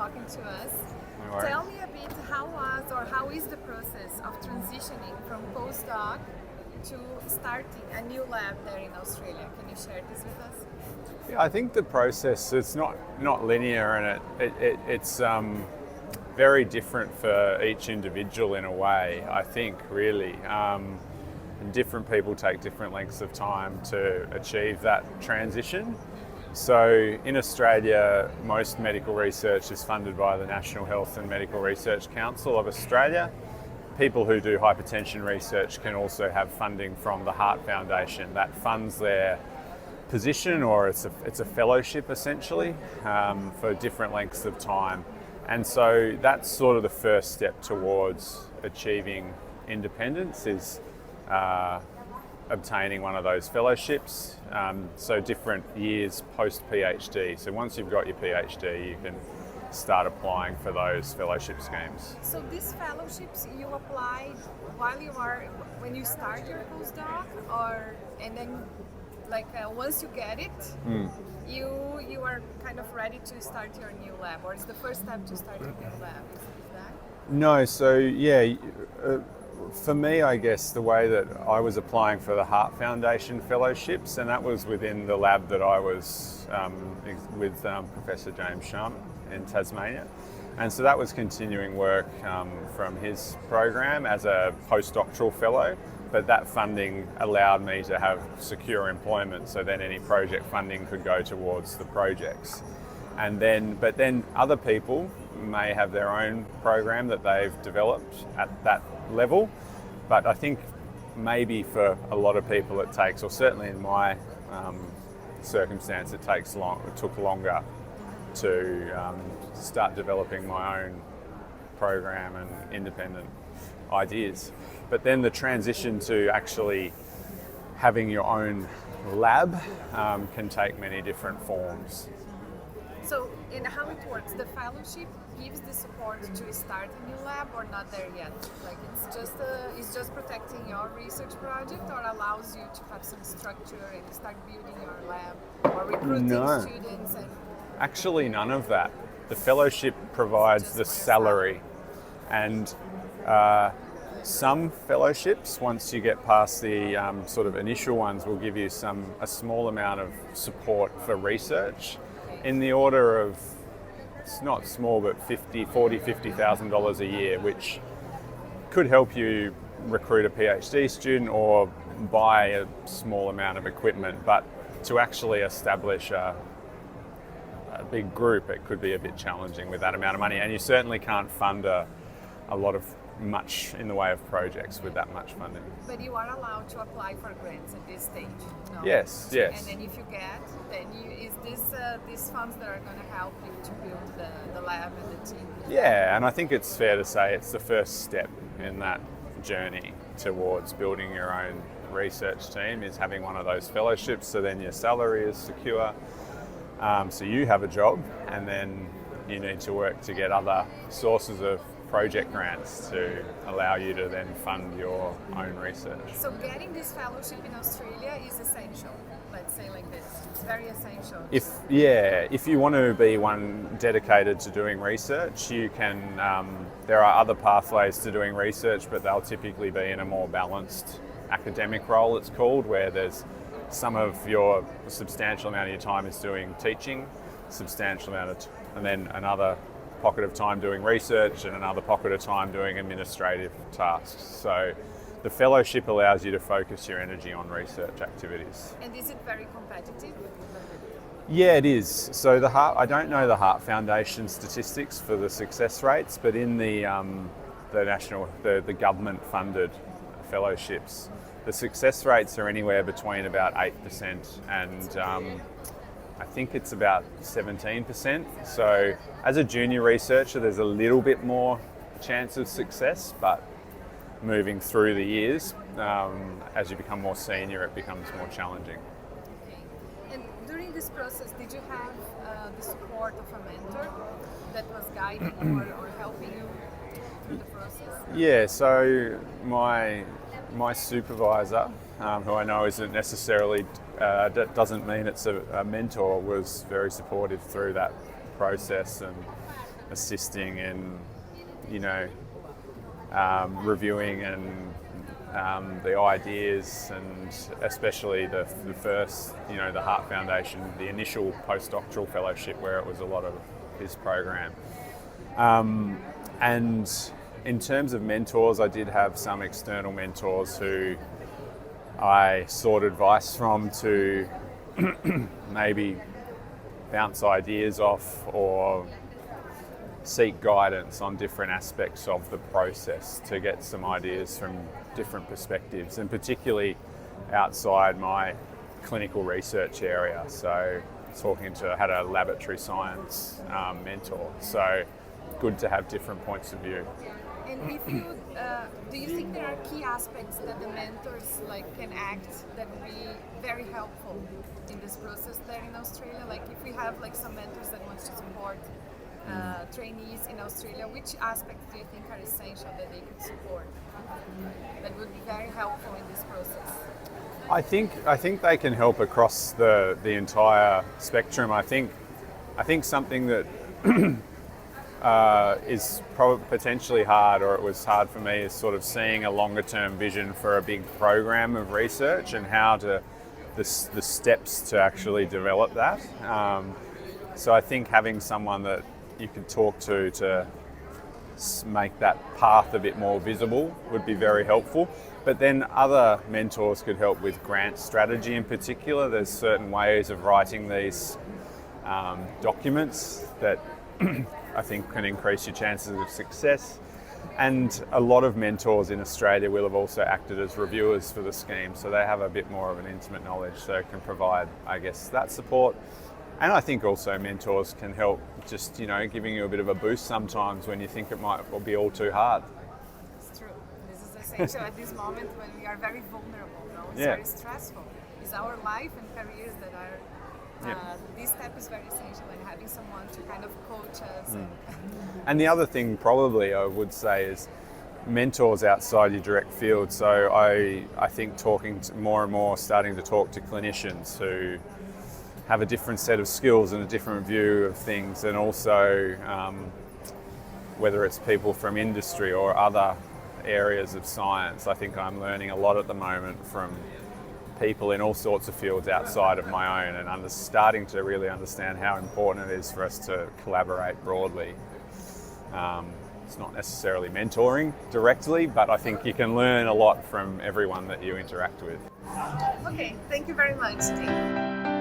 talking to us. No worries. Tell me a bit how is the process of transitioning from postdoc to starting a new lab there in Australia? Can you share this with us? Yeah, I think the process, it's not linear, and it's very different for each individual in a way, I think, really. And different people take different lengths of time to achieve that transition. So in Australia, most medical research is funded by the National Health and Medical Research Council of Australia. People who do hypertension research can also have funding from the Heart Foundation that funds their position, or it's a fellowship essentially, for different lengths of time. And so that's sort of the first step towards achieving independence, is obtaining one of those fellowships. So different years post PhD. So once you've got your PhD, you can start applying for those fellowship schemes. So these fellowships you apply when you start your postdoc, and then once you get it, you are kind of ready to start your new lab, or is the first step to start your new lab? Is that? No, so yeah, for me, I guess the way that I was applying for the Heart Foundation fellowships, and that was within the lab that I was with Professor James Sharma in Tasmania. And so that was continuing work from his program as a postdoctoral fellow, but that funding allowed me to have secure employment, so then any project funding could go towards the projects. But then other people may have their own program that they've developed at that level, but I think maybe for a lot of people it takes, or certainly in my circumstance, it took longer to start developing my own program and independent ideas. But then the transition to actually having your own lab can take many different forms. So, in how it works, the fellowship gives the support to start a new lab, or not there yet? Like it's just protecting your research project, or allows you to have some structure and start building your lab, or recruiting students? Actually, none of that. The fellowship provides the salary, and some fellowships, once you get past the sort of initial ones, will give you a small amount of support for research, in the order of, it's not small, but $50,000 a year, which could help you recruit a PhD student or buy a small amount of equipment. But to actually establish a big group, it could be a bit challenging with that amount of money, and you certainly can't fund a lot of much in the way of projects with that much funding. But you are allowed to apply for grants at this stage? No? Yes. And then if you get, then these funds that are going to help you to build the lab and the team? Yeah, and I think it's fair to say it's the first step in that journey towards building your own research team, is having one of those fellowships, so then your salary is secure, so you have a job, and then you need to work to get other sources of project grants to allow you to then fund your own research. So getting this fellowship in Australia is essential, let's say like this. It's very essential. If you want to be one dedicated to doing research, you can, there are other pathways to doing research, but they'll typically be in a more balanced academic role, it's called, where there's a substantial amount of your time is doing teaching, and then another pocket of time doing research, and another pocket of time doing administrative tasks. So the fellowship allows you to focus your energy on research activities. And is it very competitive? Yeah, it is. So I don't know the Heart Foundation statistics for the success rates, but in the government funded fellowships, the success rates are anywhere between about 8% and I think it's about 17%. So as a junior researcher, there's a little bit more chance of success, but moving through the years, as you become more senior, it becomes more challenging. Okay. And during this process, did you have the support of a mentor that was guiding you or helping you through the process? Yeah, so my supervisor, who I know isn't necessarily, doesn't mean it's a mentor, was very supportive through that process, and assisting in, you know, reviewing and the ideas, and especially the first, you know, the Heart Foundation, the initial postdoctoral fellowship where it was a lot of his program. And in terms of mentors, I did have some external mentors who I sought advice from to maybe bounce ideas off or seek guidance on different aspects of the process to get some ideas from different perspectives, and particularly outside my clinical research area. So I had a laboratory science mentor, so good to have different points of view. And if you do you think there are key aspects that the mentors can act that would be very helpful in this process there in Australia? Like if we have some mentors that want to support trainees in Australia, which aspects do you think are essential that they could support that would be very helpful in this process? I think they can help across the entire spectrum. I think something that is probably potentially hard, or it was hard for me, is sort of seeing a longer term vision for a big program of research and how to the steps to actually develop that. So I think having someone that you could talk to make that path a bit more visible would be very helpful. But then other mentors could help with grant strategy in particular. There's certain ways of writing these documents that I think can increase your chances of success. And a lot of mentors in Australia will have also acted as reviewers for the scheme, so they have a bit more of an intimate knowledge, so can provide, I guess, that support. And I think also mentors can help just, giving you a bit of a boost sometimes when you think it might be all too hard. It's true. This is essential at this moment when we are very vulnerable. It's Yeah. very stressful. It's our life and careers that are. This step is very essential, and having someone to kind of coach us. And the other thing probably I would say is mentors outside your direct field. So I think more and more starting to talk to clinicians who have a different set of skills and a different view of things, and also whether it's people from industry or other areas of science. I think I'm learning a lot at the moment from people in all sorts of fields outside of my own, and starting to really understand how important it is for us to collaborate broadly. It's not necessarily mentoring directly, but I think you can learn a lot from everyone that you interact with. Okay, thank you very much, Dean.